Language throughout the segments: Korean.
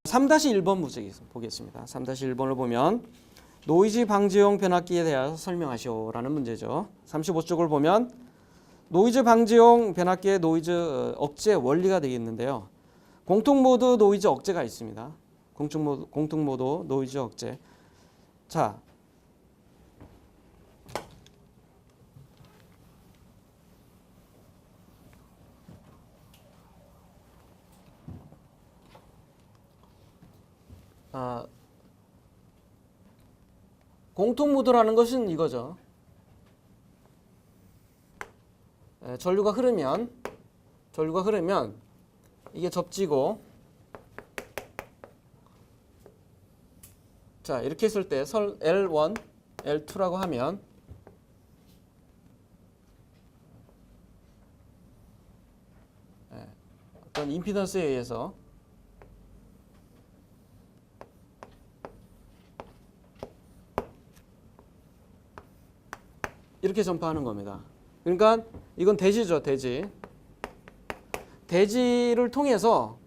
3-1번 문제 보겠습니다. 3-1번을 보면 노이즈 방지용 변압기에 대해서 설명하시오라는 문제죠. 35쪽을 보면 노이즈 방지용 변압기의 노이즈 억제 원리가 되겠는데요. 공통모드 노이즈 억제가 있습니다. 공통모드 노이즈 억제. 자, 공통모드라는 것은 이거죠. 전류가 흐르면 이게 접지고, 자 이렇게 했을 때 L1, L2라고 하면 어떤 임피던스에 의해서 이렇게 전파하는 겁니다. 그러니까 이건 대지죠, 대지. 대지를 통해서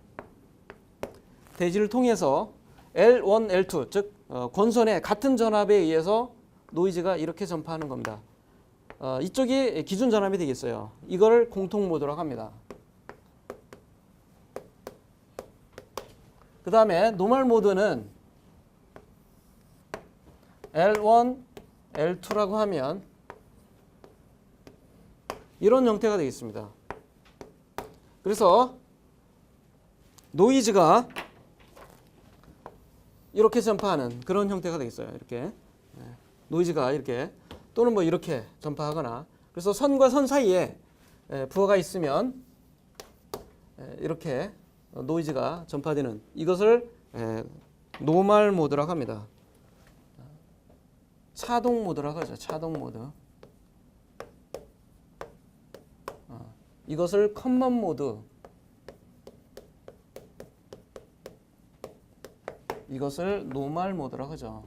L1, L2 즉 권선의 같은 전압에 의해서 노이즈가 이렇게 전파하는 겁니다. 이쪽이 기준 전압이 되겠어요. 이걸 공통 모드라고 합니다. 그 다음에 노멀 모드는 L1, L2라고 하면 이런 형태가 되겠습니다. 그래서 노이즈가 이렇게 전파하는 그런 형태가 되겠어요. 이렇게 노이즈가 이렇게 또는 뭐 이렇게 전파하거나, 그래서 선과 선 사이에 부하가 있으면 이렇게 노이즈가 전파되는 이것을 노멀 모드라고 합니다. 차동 모드라고 하죠. 차동 모드. 이것을 커먼 모드, 이것을 노멀 모드라고 하죠.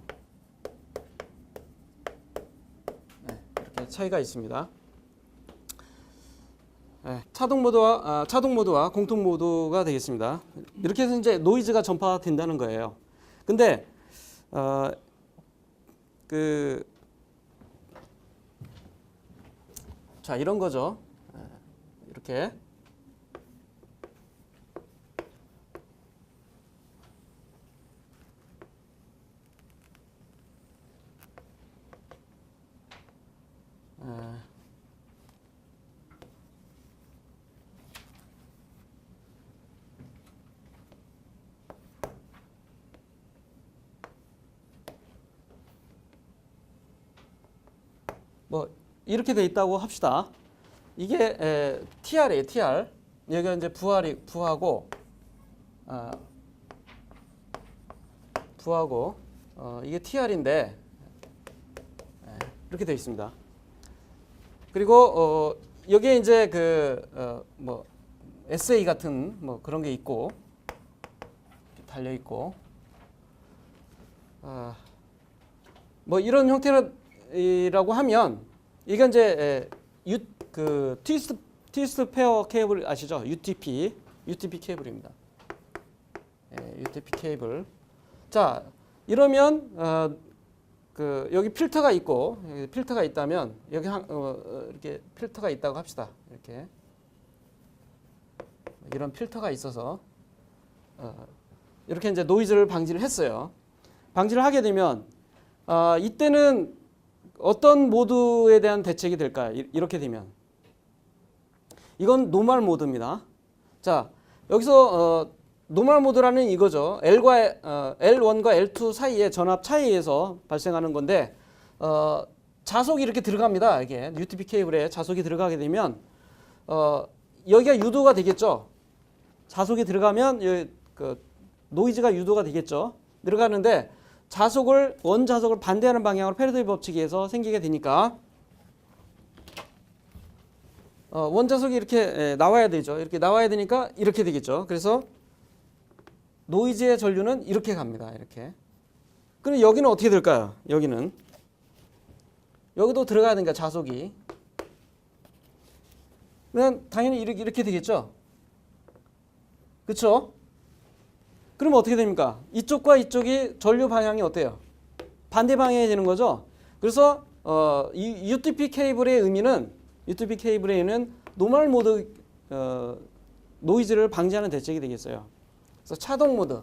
이렇게 차이가 있습니다. 차동 모드와 공통 모드가 되겠습니다. 이렇게 해서 이제 노이즈가 전파된다는 거예요. 근데 자 이런 거죠. 이렇게 뭐 이렇게 돼 있다고 합시다. 이게 TR이에요. TR. 여기가 이제 부하고 이게 TR인데 이렇게 돼 있습니다. 그리고 여기에 이제 뭐 SA 같은 뭐 그런 게 있고 달려 있고 뭐 이런 형태라고 하면 이건 이제 트위스트 페어 케이블 아시죠? UTP 케이블입니다. UTP 케이블. 자, 이러면 여기 필터가 있고, 여기 필터가 있다면 여기 이렇게 필터가 있다고 합시다. 이렇게 이런 필터가 있어서 이렇게 이제 노이즈를 방지를 했어요. 방지를 하게 되면 이때는 어떤 모드에 대한 대책이 될까요? 이렇게 되면 이건 노멀 모드입니다. 자, 여기서 노멀 모드라는 이거죠. L1과 L2 사이의 전압 차이에서 발생하는 건데 자속이 이렇게 들어갑니다. 이게 UTP 케이블에 자속이 들어가게 되면 여기가 유도가 되겠죠. 자속이 들어가면 노이즈가 유도가 되겠죠. 들어가는데 원자속을 반대하는 방향으로 패러데이 법칙에 의해서 생기게 되니까 원자속이 이렇게 나와야 되죠. 이렇게 나와야 되니까 이렇게 되겠죠. 그래서 노이즈의 전류는 이렇게 갑니다. 이렇게. 그럼 여기는 어떻게 될까요? 여기도 들어가야 되니까 자속이. 그러면 당연히 이렇게 되겠죠. 그렇죠? 그러면 어떻게 됩니까? 이쪽과 이쪽이 전류 방향이 어때요? 반대 방향이 되는 거죠. 그래서 이 UTP 케이블의 의미는 노멀 모드 노이즈를 방지하는 대책이 되겠어요. 그래서 차동 모드.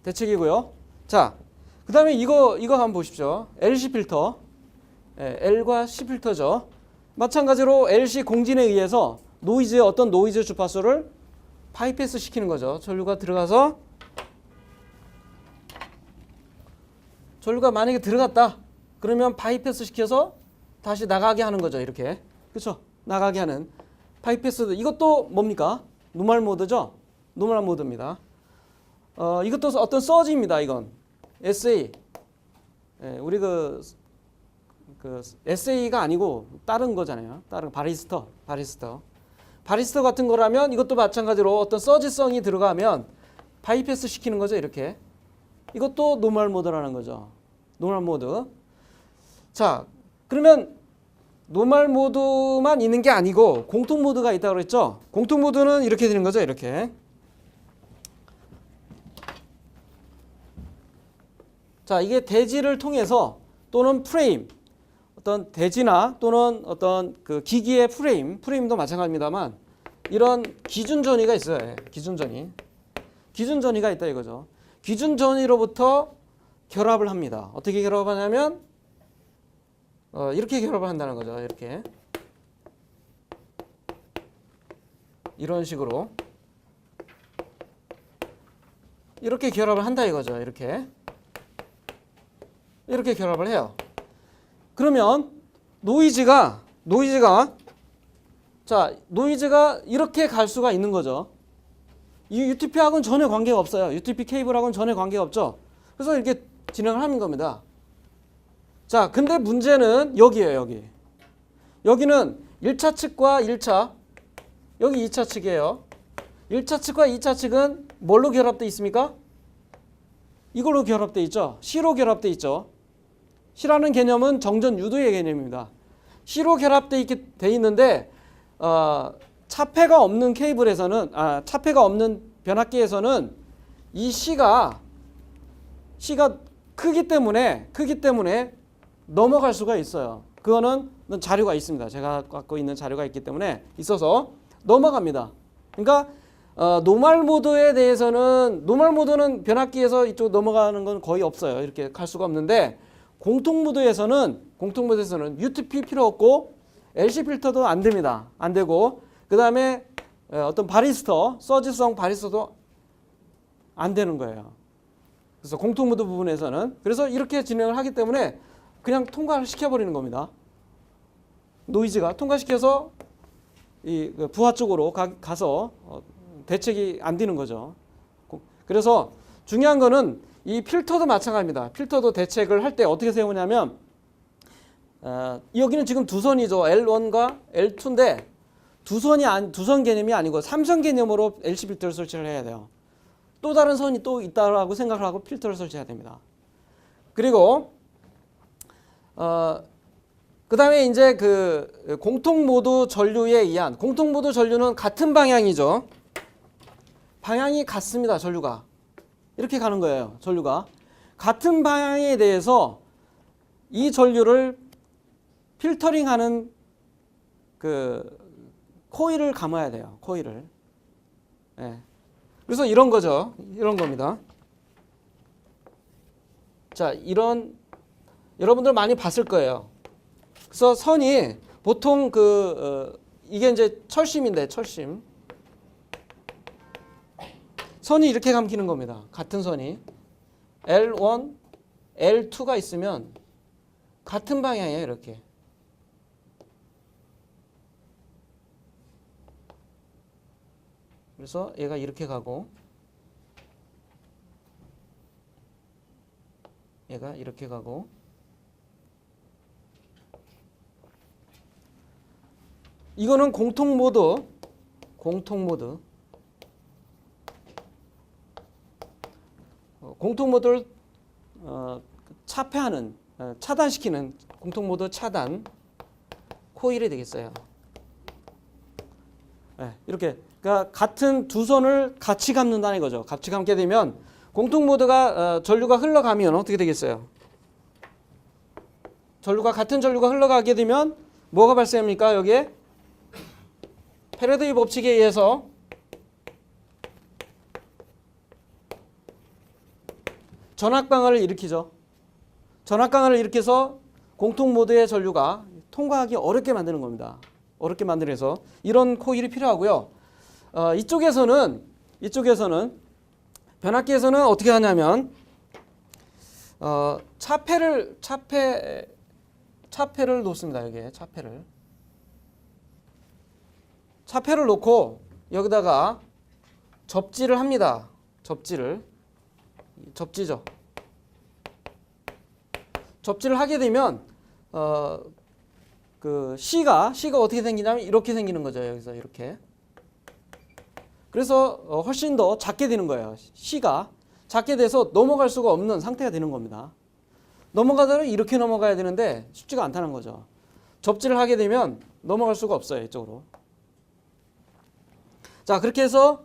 대책이고요. 자, 그 다음에 이거 한번 보십시오. LC 필터. L과 C 필터죠. 마찬가지로 LC 공진에 의해서 어떤 노이즈 주파수를 바이패스 시키는 거죠. 전류가 들어가서 전류가 만약에 들어갔다. 그러면 바이패스 시켜서 다시 나가게 하는 거죠. 이렇게. 그렇죠? 나가게 하는 바이패스. 이것도 뭡니까? 노멀 모드죠. 노멀 모드입니다. 이것도 어떤 서지입니다. 이건 SA. 우리 그 SA가 아니고 다른 거잖아요. 다른 바리스터 같은 거라면 이것도 마찬가지로 어떤 서지성이 들어가면 바이패스 시키는 거죠. 이렇게. 이것도 노멀 모드라는 거죠. 노멀 모드. 자, 그러면 노멀 모드만 있는 게 아니고 공통 모드가 있다고 그랬죠. 공통 모드는 이렇게 되는 거죠. 이렇게. 자, 이게 대지를 통해서 또는 프레임, 어떤 대지나 또는 어떤 그 기기의 프레임도 마찬가지입니다만 이런 기준 전위가 있어요. 기준 전위가 있다 이거죠. 기준 전위로부터 결합을 합니다. 어떻게 결합하냐면 이렇게 결합을 한다는 거죠. 이렇게. 이런 식으로. 이렇게 결합을 한다 이거죠. 이렇게 결합을 해요. 그러면 노이즈가 이렇게 갈 수가 있는 거죠. 이 UTP하고는 전혀 관계가 없어요. UTP 케이블하고는 전혀 관계가 없죠. 그래서 이렇게 진행을 하는 겁니다. 자, 근데 문제는 여기에요. 여기는 1차 측과 1차, 여기 2차 측이에요. 1차 측과 2차 측은 뭘로 결합되어 있습니까? 이걸로 결합되어 있죠. C로 결합되어 있죠. C라는 개념은 정전 유도의 개념입니다. C로 결합되어 있는데 차폐가 없는 케이블에서는 차폐가 없는 변압기에서는 이 C가 크기 때문에 넘어갈 수가 있어요. 그거는 자료가 있습니다. 제가 갖고 있는 자료가 있기 때문에 있어서 넘어갑니다. 그러니까 노멀 모드는 변압기에서 이쪽 넘어가는 건 거의 없어요. 이렇게 갈 수가 없는데 공통 모드에서는 UTP 필요 없고 LC 필터도 안 됩니다. 안 되고 그다음에 어떤 서지성 바리스터도 안 되는 거예요. 그래서 공통 모드 부분에서는 그래서 이렇게 진행을 하기 때문에 그냥 통과를 시켜버리는 겁니다. 노이즈가 통과시켜서 이 부하 쪽으로 가서 대책이 안 되는 거죠. 그래서 중요한 거는 이 필터도 마찬가지입니다. 필터도 대책을 할 때 어떻게 세우냐면 여기는 지금 두 선이죠. L1과 L2인데 두 선 개념이 아니고 3선 개념으로 LC 필터를 설치를 해야 돼요. 또 다른 선이 또 있다라고 생각을 하고 필터를 설치해야 됩니다. 그리고 그다음에 이제 그 공통 모드 전류에 의한 공통 모드 전류는 같은 방향이죠. 방향이 같습니다. 전류가 이렇게 가는 거예요. 전류가 같은 방향에 대해서 이 전류를 필터링하는 그 코일을 감아야 돼요. 코일을. 네. 그래서 이런 거죠. 이런 겁니다. 자, 여러분들 많이 봤을 거예요. 그래서 선이 보통 이게 이제 철심인데 철심. 선이 이렇게 감기는 겁니다. 같은 선이 L1, L2가 있으면 같은 방향이에요. 이렇게. 그래서 얘가 이렇게 가고 얘가 이렇게 가고 이거는 공통 모드를 차단시키는 공통 모드 차단 코일이 되겠어요. 네, 이렇게 그러니까 같은 두 선을 같이 감는다는 거죠. 같이 감게 되면 공통 모드가 전류가 흘러가면 어떻게 되겠어요? 같은 전류가 흘러가게 되면 뭐가 발생합니까? 여기에 패러데이 법칙에 의해서 전압강화를 일으키죠. 전압강화를 일으켜서 공통 모드의 전류가 통과하기 어렵게 만드는 겁니다. 어렵게 만들어서 이런 코일이 필요하고요. 이쪽에서는 변압기에서는 어떻게 하냐면 차폐를 놓습니다. 여기에 차폐를 놓고 여기다가 접지를 합니다. 접지죠. 접지를 하게 되면 그 C가 어떻게 생기냐면 이렇게 생기는 거죠. 여기서 이렇게. 그래서 훨씬 더 작게 되는 거예요. C가 작게 돼서 넘어갈 수가 없는 상태가 되는 겁니다. 넘어가다가 이렇게 넘어가야 되는데 쉽지가 않다는 거죠. 접지를 하게 되면 넘어갈 수가 없어요. 이쪽으로. 자, 그렇게 해서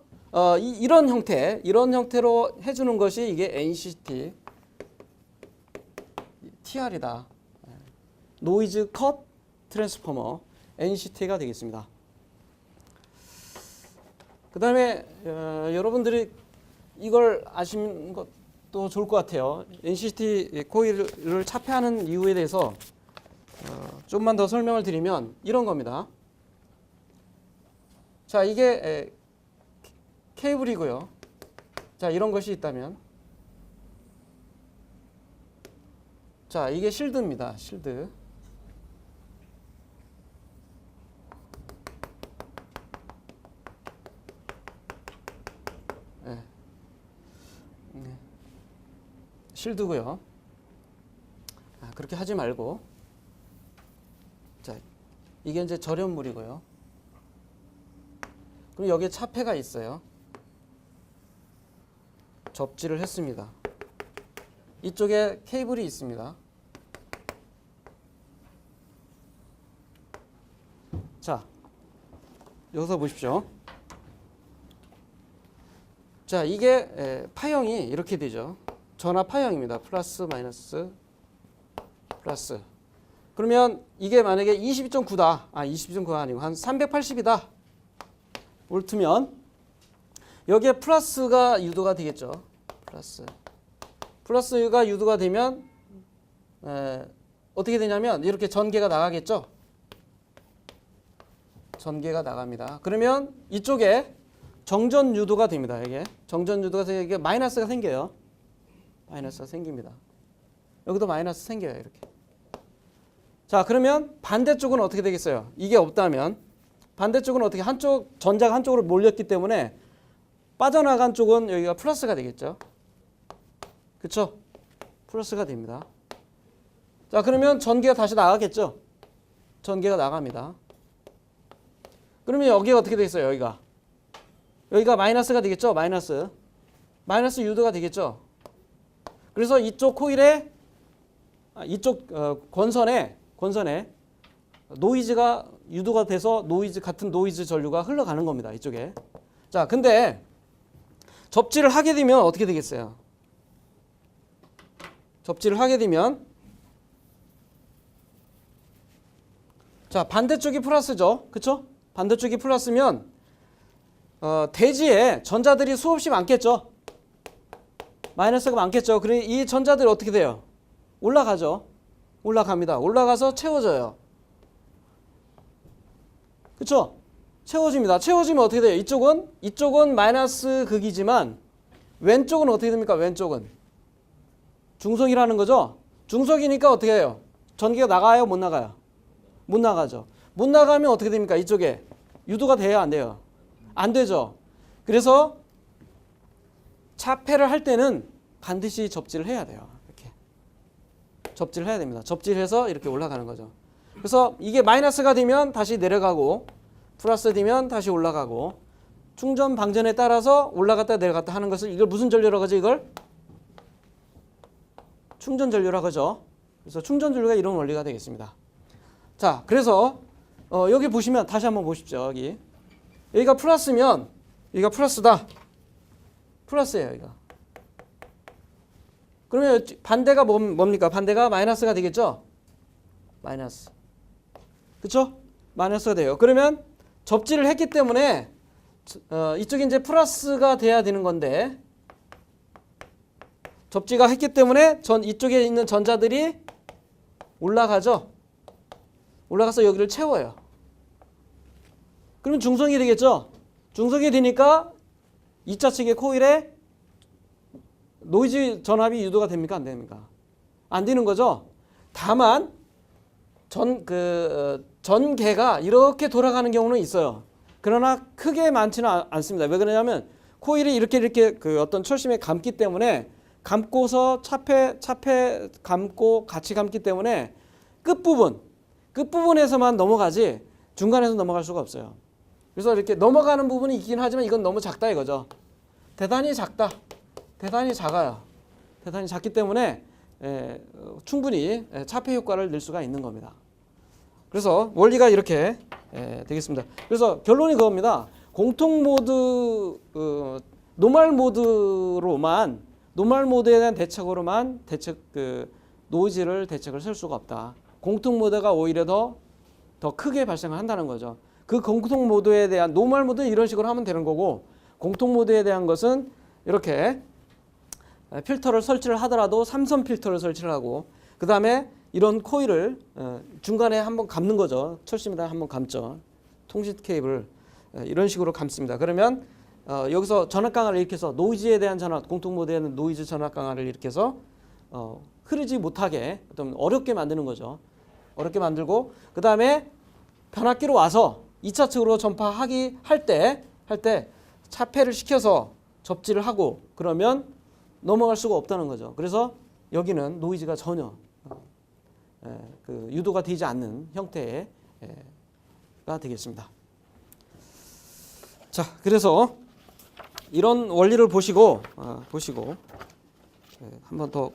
이런 형태로 해주는 것이 이게 NCT TR이다. 노이즈 컷 트랜스포머 NCT가 되겠습니다. 그 다음에 여러분들이 이걸 아시는 것도 좋을 것 같아요. NCT 코일을 차폐하는 이유에 대해서 좀만 더 설명을 드리면 이런 겁니다. 자, 이게 케이블이고요. 자, 이런 것이 있다면, 자, 이게 실드입니다. 실드. 네. 실드고요. 그렇게 하지 말고, 자, 이게 이제 절연물이고요. 그럼 여기에 차폐가 있어요. 접지를 했습니다. 이쪽에 케이블이 있습니다. 자, 여기서 보십시오. 자, 이게 파형이 이렇게 되죠. 전압 파형입니다. 플러스 마이너스 플러스. 그러면 이게 만약에 22.9다. 22.9가 아니고 한 380이다. 볼트면 여기에 플러스가 유도가 되겠죠. 플러스가 유도가 되면 어떻게 되냐면 이렇게 전개가 나가겠죠. 전개가 나갑니다. 그러면 이쪽에 정전 유도가 됩니다. 이게 정전 유도가 되게 이게 마이너스가 생겨요. 마이너스가 생깁니다. 여기도 마이너스 생겨요. 이렇게. 자, 그러면 반대쪽은 어떻게 되겠어요? 이게 없다면 반대쪽은 어떻게 한쪽 전자가 한쪽으로 몰렸기 때문에 빠져나간 쪽은 여기가 플러스가 되겠죠. 그렇죠? 플러스가 됩니다. 자, 그러면 전기가 다시 나가겠죠. 전기가 나갑니다. 그러면 여기가 어떻게 되겠어요? 여기가 마이너스가 되겠죠. 마이너스 유도가 되겠죠. 그래서 이쪽 코일에 이쪽 권선에 노이즈가 유도가 돼서 같은 노이즈 전류가 흘러가는 겁니다. 이쪽에. 자, 근데 접지를 하게 되면 어떻게 되겠어요? 접지를 하게 되면 자, 반대쪽이 플러스죠. 그렇죠? 반대쪽이 플러스면 대지에 전자들이 수없이 많겠죠. 마이너스가 많겠죠. 그래 이 전자들이 어떻게 돼요? 올라가죠. 올라갑니다. 올라가서 채워져요. 그렇죠? 채워집니다. 채워지면 어떻게 돼요? 이쪽은 마이너스 극이지만 왼쪽은 어떻게 됩니까? 왼쪽은 중속이라는 거죠. 중속이니까 어떻게 해요? 전기가 나가요? 못 나가요? 못 나가죠. 못 나가면 어떻게 됩니까? 이쪽에 유도가 돼요? 안 돼요? 안 되죠. 그래서 차폐를 할 때는 반드시 접지를 해야 돼요. 이렇게 접지를 해야 됩니다. 접지를 해서 이렇게 올라가는 거죠. 그래서 이게 마이너스가 되면 다시 내려가고 플러스 되면 다시 올라가고 충전 방전에 따라서 올라갔다 내려갔다 하는 것을 이걸 무슨 전류라고 하죠? 이걸 충전 전류라고 하죠. 그래서 충전 전류가 이런 원리가 되겠습니다. 자, 그래서 여기 보시면 다시 한번 보십시오. 여기가 플러스면 여기가 플러스다. 플러스예요, 여기가. 그러면 반대가 뭡니까? 반대가 마이너스가 되겠죠? 마이너스. 그렇죠? 마이너스가 돼요. 그러면 접지를 했기 때문에 이쪽이 이제 플러스가 돼야 되는 건데 접지가 했기 때문에 이쪽에 있는 전자들이 올라가죠? 올라가서 여기를 채워요. 그러면 중성이 되겠죠? 중성이 되니까 2차 측의 코일에 노이즈 전압이 유도가 됩니까? 안 됩니까? 안 되는 거죠? 다만 전개가 이렇게 돌아가는 경우는 있어요. 그러나 크게 많지는 않습니다. 왜 그러냐면 코일이 이렇게 그 어떤 철심에 감기 때문에 감고서 차폐 감고 같이 감기 때문에 끝부분에서만 넘어가지 중간에서 넘어갈 수가 없어요. 그래서 이렇게 넘어가는 부분이 있긴 하지만 이건 너무 작다 이거죠. 대단히 작다. 대단히 작아요. 대단히 작기 때문에 충분히 차폐 효과를 낼 수가 있는 겁니다. 그래서 원리가 이렇게 되겠습니다. 그래서 결론이 그겁니다. 공통 모드, 노멀 모드에 대한 대책으로만 노이즈를 대책을 쓸 수가 없다. 공통 모드가 오히려 더 크게 발생을 한다는 거죠. 그 공통 모드에 대한 노멀 모드는 이런 식으로 하면 되는 거고 공통 모드에 대한 것은 이렇게 필터를 설치를 하더라도 3선 필터를 설치를 하고 그 다음에 이런 코일을 중간에 한번 감는 거죠. 철심에다 한번 감죠. 통신 케이블 이런 식으로 감습니다. 그러면 여기서 전압 강화를 일으켜서 노이즈에 대한 전압, 공통 모드에 대한 노이즈 전압 강화를 일으켜서 흐르지 못하게 좀 어렵게 만드는 거죠. 어렵게 만들고 그 다음에 변압기로 와서 2차 측으로 전파하기 할 때 차폐를 시켜서 접지를 하고 그러면 넘어갈 수가 없다는 거죠. 그래서 여기는 노이즈가 전혀 유도가 되지 않는 형태가 되겠습니다. 자, 그래서 이런 원리를 보시고 한번 더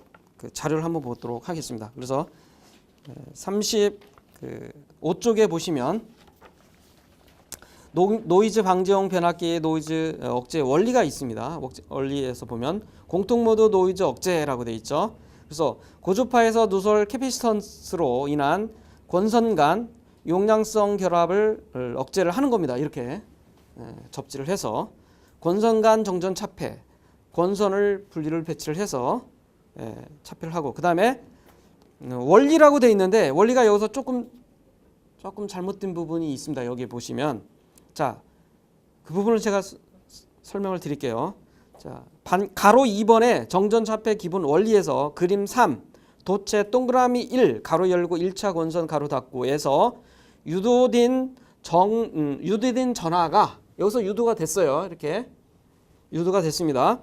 자료를 한번 보도록 하겠습니다. 그래서 35쪽에 보시면 노이즈 방지용 변압기의 노이즈 억제 원리가 있습니다. 원리에서 보면 공통모드 노이즈 억제라고 되어 있죠. 그래서 고주파에서 누설 캐피시턴스로 인한 권선 간 용량성 결합을 억제를 하는 겁니다. 이렇게 접지를 해서 권선 간 정전 차폐, 권선을 분리를 배치를 해서 차폐를 하고 그 다음에 원리라고 되어 있는데 원리가 여기서 조금 잘못된 부분이 있습니다. 여기 보시면 자, 그 부분을 제가 설명을 드릴게요. 자, 가로 2번의 정전 차폐 기본 원리에서 그림 3 도체 동그라미 1 가로 열고 1차 권선 가로 닫고에서 유도된 전하가 여기서 유도가 됐어요. 이렇게 유도가 됐습니다.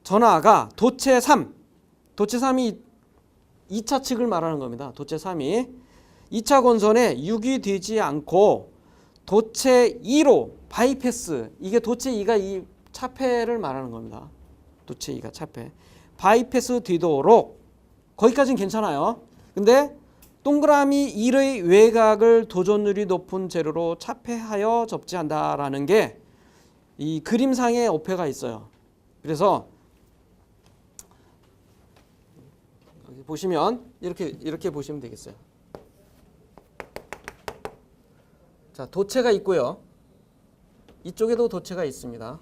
전하가 도체 3이 2차 측을 말하는 겁니다. 도체 3이 2차 권선에 유기되지 않고 도체 2로 바이패스 이게 도체 2가 이 차폐를 말하는 겁니다. 도체 2가 차폐 바이패스 되도록 거기까지는 괜찮아요. 근데 동그라미 1의 외곽을 도전율이 높은 재료로 차폐하여 접지한다라는 게 이 그림상의 어폐가 있어요. 그래서 여기 보시면 이렇게 보시면 되겠어요. 자, 도체가 있고요. 이쪽에도 도체가 있습니다.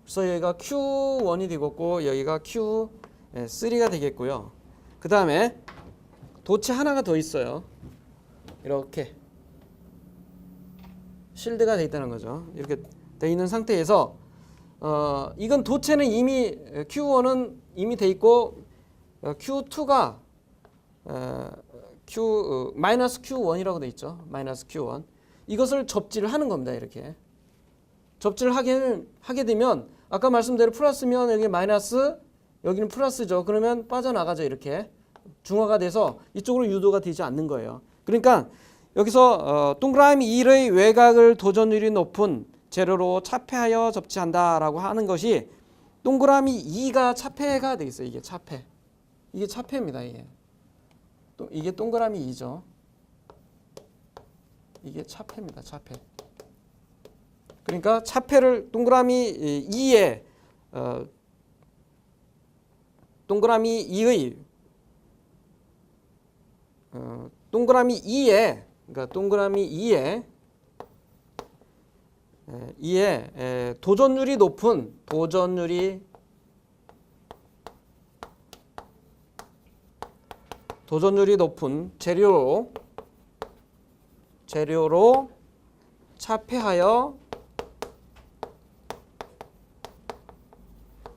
그래서 여기가 Q1이 되겠고 여기가 Q3가 되겠고요. 그 다음에 도체 하나가 더 있어요. 이렇게 실드가 되어 있다는 거죠. 이렇게 되어 있는 상태에서 이건 도체는 이미 Q1은 이미 되어 있고 Q2가 마이너스 Q1이라고 되어 있죠. 마이너스 Q1 이것을 접지를 하는 겁니다. 이렇게 접지를 하게 되면 아까 말씀대로 플러스면 여기 마이너스 여기는 플러스죠. 그러면 빠져나가죠. 이렇게 중화가 돼서 이쪽으로 유도가 되지 않는 거예요. 그러니까 여기서 동그라미 1의 외곽을 도전율이 높은 재료로 차폐하여 접지한다라고 하는 것이 동그라미 2가 차폐가 되겠어요. 이게 차폐. 이게 차폐입니다. 이게 동그라미 2죠. 이게 차폐입니다. 차폐. 그러니까 차폐를 동그라미 2에 동그라미 2의 동그라미 2에 그러니까 동그라미 2에 도전율이 높은 재료로 차폐하여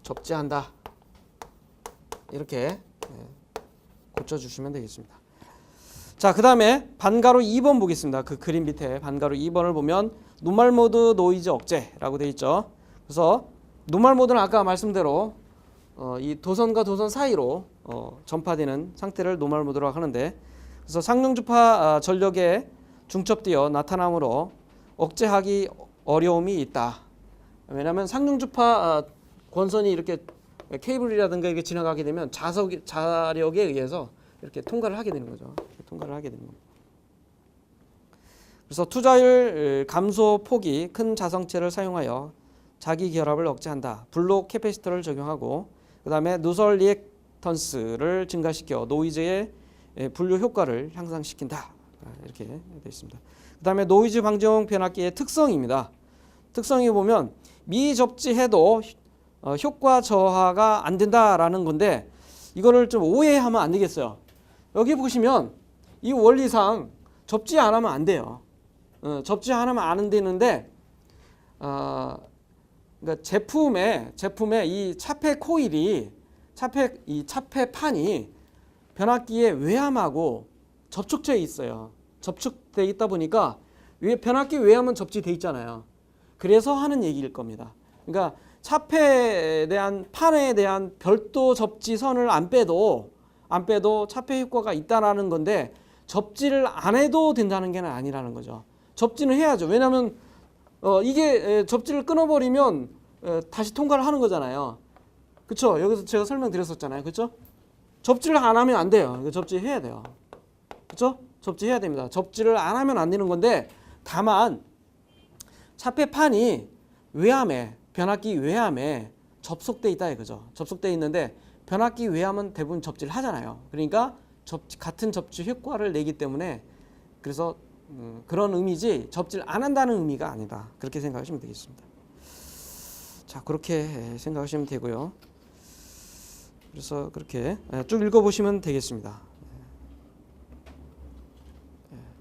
접지한다. 이렇게 고쳐주시면 되겠습니다. 자, 그 다음에 반가로 2번 보겠습니다. 그 그림 밑에 반가로 2번을 보면 노멀 모드 노이즈 억제라고 되어 있죠. 그래서 노멀 모드는 아까 말씀대로 이 도선과 도선 사이로 전파되는 상태를 노멀 모드라고 하는데, 그래서 상중주파 전력에 중첩되어 나타나므로 억제하기 어려움이 있다. 왜냐하면 상중주파 권선이 이렇게 케이블이라든가 이렇게 지나가게 되면 자력에 의해서 이렇게 통과를 하게 되는 거죠. 통과를 하게 되는 겁니다. 그래서 투자율 감소 폭이 큰 자성체를 사용하여 자기 결합을 억제한다. 블록 캐패시터를 적용하고 그 다음에 누설 리액턴스를 증가시켜 노이즈의 분류 효과를 향상시킨다. 이렇게 되어 있습니다. 그 다음에 노이즈 방지용 변압기의 특성입니다. 특성이 보면 미접지해도 효과 저하가 안 된다라는 건데, 이거를 좀 오해하면 안 되겠어요. 여기 보시면 이 원리상 접지 안 하면 안 돼요. 접지 안 하면 안 되는데, 그러니까 제품에 이 차폐 코일이 이 차폐판이 변압기의 외함하고 접촉되어 있어요. 접촉되어 있다 보니까 변압기 외함은 접지되어 있잖아요. 그래서 하는 얘기일 겁니다. 그러니까 차폐에 대한 판에 대한 별도 접지선을 안 빼도 차폐 효과가 있다라는 건데, 접지를 안 해도 된다는 게 아니라는 거죠. 접지는 해야죠. 왜냐하면 이게 접지를 끊어버리면 다시 통과를 하는 거잖아요. 그렇죠? 여기서 제가 설명드렸었잖아요. 그렇죠? 접지를 안 하면 안 돼요. 접지해야 돼요. 그렇죠? 접지해야 됩니다. 접지를 안 하면 안 되는 건데, 다만 차폐판이 변압기 외함에 접속돼 있다 이거죠. 접속돼 있는데 변압기 외함은 대부분 접지를 하잖아요. 그러니까 같은 접지 효과를 내기 때문에, 그래서 그런 의미지 접지를 안 한다는 의미가 아니다. 그렇게 생각하시면 되겠습니다. 자, 그렇게 생각하시면 되고요. 그래서 그렇게 쭉 읽어보시면 되겠습니다.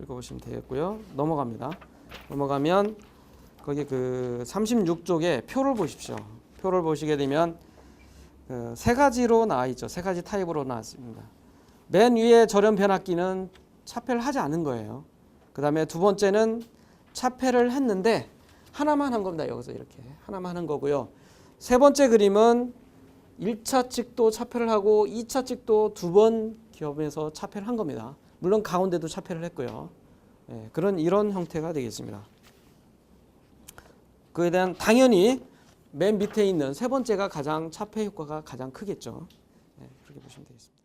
읽어보시면 되겠고요. 넘어가면 거기 그 36쪽에 표를 보십시오. 표를 보시게 되면 세 가지로 나와 있죠. 세 가지 타입으로 나왔습니다. 맨 위에 저렴 변압기는 차폐를 하지 않은 거예요. 그 다음에 두 번째는 차폐를 했는데 하나만 한 겁니다. 여기서 이렇게 하나만 하는 거고요. 세 번째 그림은 1차 측도 차폐를 하고 2차 측도 두 번 기업에서 차폐를 한 겁니다. 물론 가운데도 차폐를 했고요. 이런 형태가 되겠습니다. 그에 대한 당연히 맨 밑에 있는 세 번째가 가장 차폐 효과가 가장 크겠죠. 그렇게 보시면 되겠습니다.